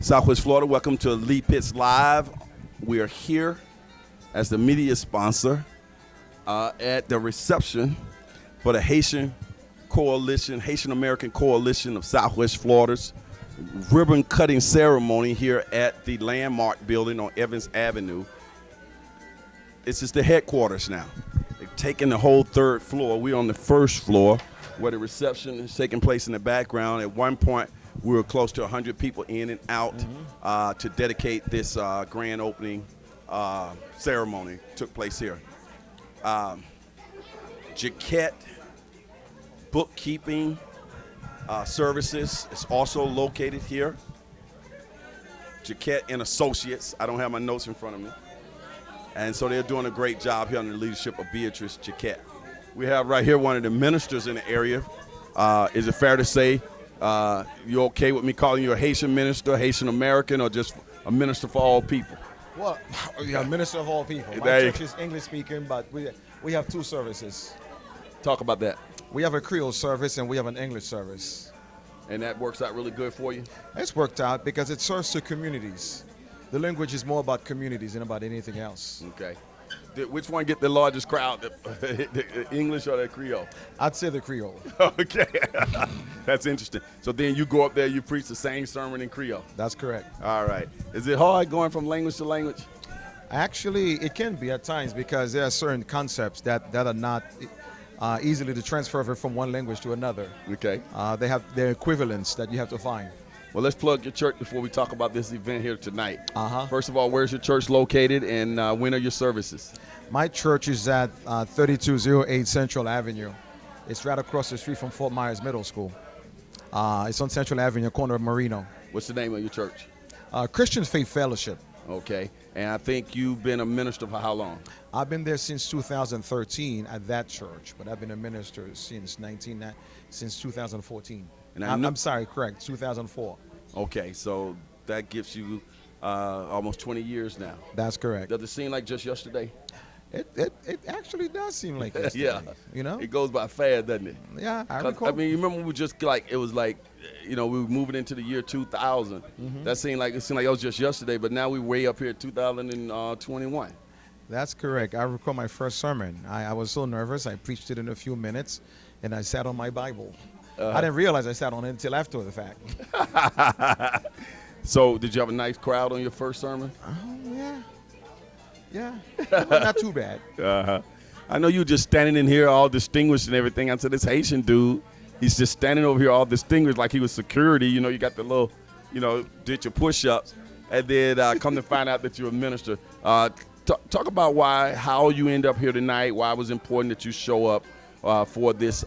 Southwest Florida, welcome to Lee Pitts Live. We are here as the media sponsor at the reception for the Haitian-American Coalition of Southwest Florida's ribbon cutting ceremony here at the Landmark building on Evans Avenue. This is the headquarters now. They've taken the whole third floor. We're on the first floor where the reception is taking place in the background. At one point, we were close to 100 people in and out to dedicate this grand opening ceremony. Took place here. Jaquette Bookkeeping Services is also located here. Jaquette and Associates. I don't have my notes in front of me. And so they're doing a great job here under the leadership of Beatrice Jaquette. We have right here one of the ministers in the area. Is it fair to say you okay with me calling you a Haitian minister, Haitian-American, or just a minister for all people? Well, yeah, minister of all people. My church is English-speaking, but we have two services. Talk about that. We have a Creole service and we have an English service. And that works out really good for you? It's worked out because it serves to communities. The language is more about communities than about anything else. Okay. Which one get the largest crowd, the English or the Creole? I'd say the Creole. Okay. That's interesting. So then you go up there, you preach the same sermon in Creole. That's correct. All right. Is it hard going from language to language? Actually, it can be at times because there are certain concepts that are not easily to transfer from one language to another. Okay. They have their equivalents that you have to find. Well, let's plug your church before we talk about this event here tonight. Uh-huh. First of all, where's your church located and when are your services? My church is at 3208 Central Avenue. It's right across the street from Fort Myers Middle School. It's on Central Avenue, corner of Marino. What's the name of your church? Christian Faith Fellowship. Okay. And I think you've been a minister for how long? I've been there since 2013 at that church, but I've been a minister since 2014. And I'm sorry, correct, 2004. Okay, so that gives you almost 20 years now. That's correct. Does it seem like just yesterday? It actually does seem like yesterday. Yeah. You know? It goes by fast, doesn't it? Yeah, I recall. I mean, you remember we were just like, it was like, we were moving into the year 2000. That seemed like it was just yesterday, but now we're way up here at 2021. That's correct. I recall my first sermon. I was so nervous. I preached it in a few minutes, and I sat on my Bible. I didn't realize I sat on it until after the fact. So, did you have a nice crowd on your first sermon? Yeah. Well, not too bad. I know you were just standing in here all distinguished and everything. I said, this Haitian dude, he's just standing over here all distinguished like he was security. You got the little, did your push-ups. And then come to find out that you're a minister. Talk about how you end up here tonight, why it was important that you show up for this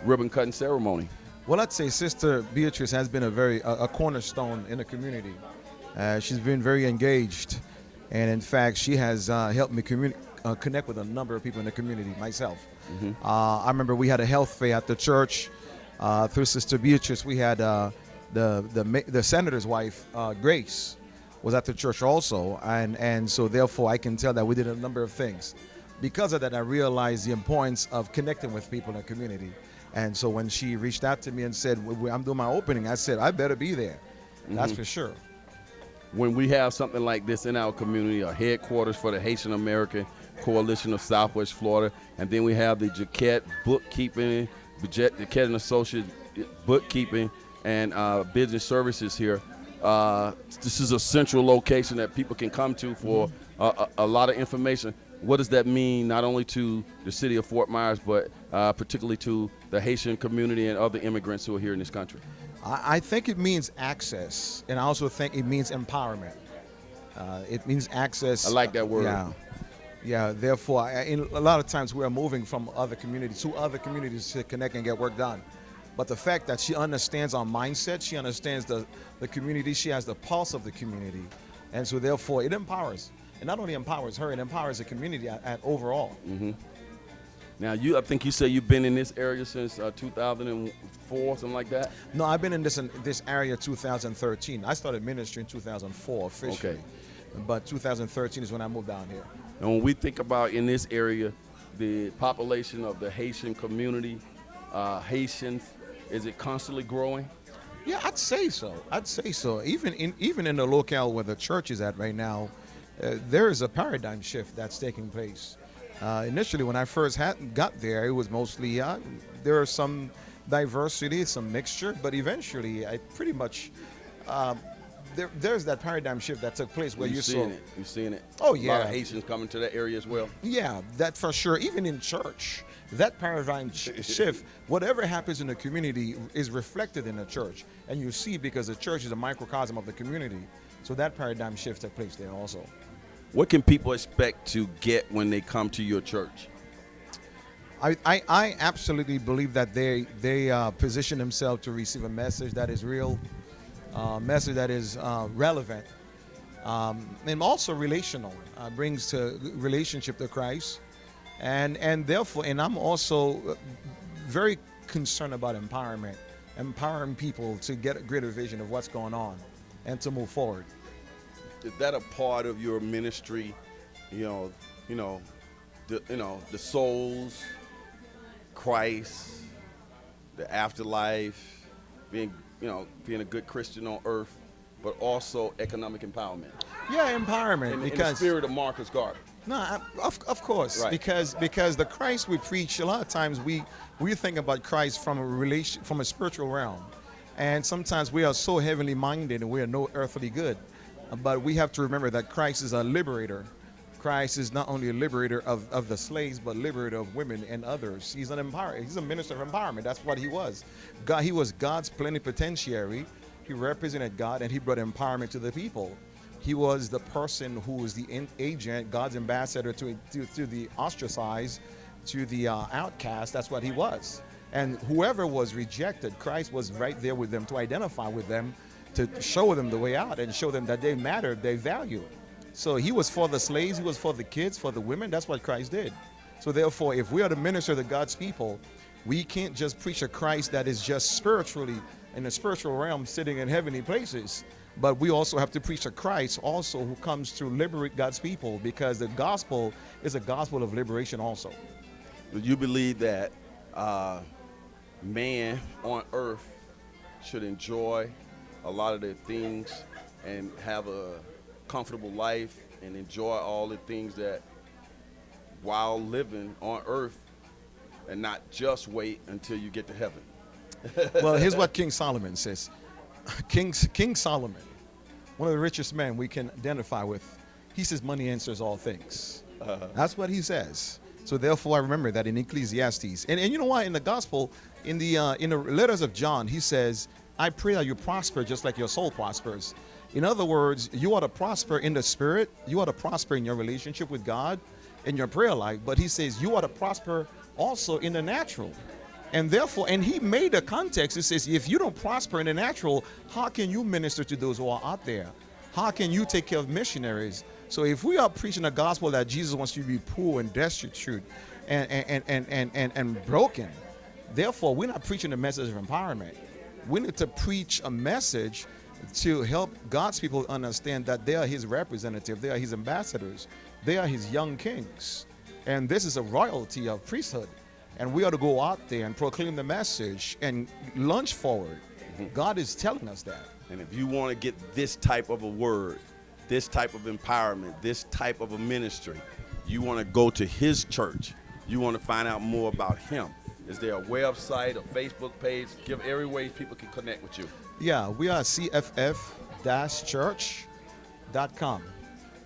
ribbon cutting ceremony. Well, I'd say Sister Beatrice has been a cornerstone in the community. She's been very engaged, and in fact, she has helped me connect with a number of people in the community. Myself, I remember we had a health fair at the church. Through Sister Beatrice, we had the senator's wife, Grace, was at the church also, and so therefore I can tell that we did a number of things. Because of that, I realized the importance of connecting with people in the community. And so when she reached out to me and said, I'm doing my opening, I said, I better be there. That's for sure. When we have something like this in our community, a headquarters for the Haitian-American Coalition of Southwest Florida, and then we have the Jaquette Bookkeeping, Jaquette and Associate Bookkeeping and Business Services here. This is a central location that people can come to for a lot of information. What does that mean not only to the city of Fort Myers, but particularly to the Haitian community and other immigrants who are here in this country? I think it means access, and I also think it means empowerment. It means access. I like that word. Yeah. Therefore, a lot of times we are moving from other communities to other communities to connect and get work done. But the fact that she understands our mindset, she understands the community, she has the pulse of the community, and so therefore it empowers. It not only empowers her, it empowers the community at overall. Now, I think you said you've been in this area since 2004, something like that? No, I've been in this area 2013. I started ministry in 2004 officially. Okay. But 2013 is when I moved down here. And when we think about in this area, the population of the Haitian community, Haitians, is it constantly growing? Yeah, I'd say so. I'd say so. Even in the locale where the church is at right now, there is a paradigm shift that's taking place. Initially, when I first got there, it was mostly there are some diversity, some mixture, but eventually, I pretty much there's that paradigm shift that took place where You've you seen saw. it. You've seen it. Oh, A lot yeah. of Haitians coming to that area as well. Yeah, that for sure. Even in church, that paradigm shift, whatever happens in the community is reflected in the church. And you see because the church is a microcosm of the community. So that paradigm shift took place there also. What can people expect to get when they come to your church? I absolutely believe that they position themselves to receive a message that is real, message that is relevant, and also relational, brings to relationship to Christ, and therefore, and I'm also very concerned about empowerment, empowering people to get a greater vision of what's going on, and to move forward. Is that a part of your ministry? The souls, Christ, the afterlife, being a good Christian on earth, but also economic empowerment. Yeah, empowerment In the because spirit of Marcus Garvey. no, of course, Right. because the Christ we preach, a lot of times we think about Christ from from a spiritual realm, and sometimes we are so heavenly minded and we are no earthly good, but we have to remember that Christ is a liberator. Christ is not only a liberator of the slaves, but liberator of women and others. He's an empower. He's a minister of empowerment. That's what he was. God, he was God's plenipotentiary. He represented God, and he brought empowerment to the people. He was the person who was the agent, God's ambassador to the ostracized, to the outcast. That's what he was. And whoever was rejected, Christ was right there with them to identify with them, to show them the way out and show them that they mattered, they value. So he was for the slaves, he was for the kids, for the women. That's what Christ did. So therefore, if we are to minister to God's people, we can't just preach a Christ that is just spiritually in the spiritual realm sitting in heavenly places. But we also have to preach a Christ also who comes to liberate God's people, because the gospel is a gospel of liberation also. Do you believe that man on earth should enjoy a lot of the things and have a comfortable life and enjoy all the things that while living on earth, and not just wait until you get to heaven? Well, here's what King Solomon says. King Solomon, one of the richest men we can identify with, he says money answers all things. That's what he says. So therefore, I remember that in Ecclesiastes. And you know what? In the gospel, in the letters of John, he says, I pray that you prosper just like your soul prospers. In other words, you ought to prosper in the spirit. You ought to prosper in your relationship with God, in your prayer life. But he says you ought to prosper also in the natural. And therefore, and he made a context. It says, if you don't prosper in the natural, how can you minister to those who are out there? How can you take care of missionaries? So if we are preaching a gospel that Jesus wants you to be poor and destitute and broken, therefore, we're not preaching a message of empowerment. We need to preach a message to help God's people understand that they are his representative, they are his ambassadors, they are his young kings. And this is a royalty of priesthood. And we ought to go out there and proclaim the message and launch forward. God is telling us that. And if you want to get this type of a word, this type of empowerment, this type of a ministry, you want to go to his church. You want to find out more about him. Is there a website, a Facebook page? Give every way people can connect with you. Yeah, we are CFF-church.com.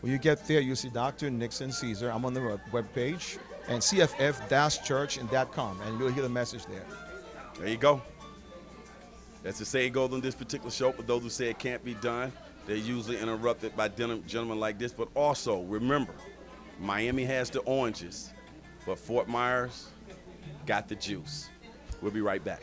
When you get there, you see Dr. Nixon Cezar. I'm on the web page, and CFF-church.com, and you'll hear the message there. There you go. That's the say it goes on this particular show. For those who say it can't be done, they're usually interrupted by gentlemen like this. But also, remember, Miami has the oranges, but Fort Myers got the juice. We'll be right back.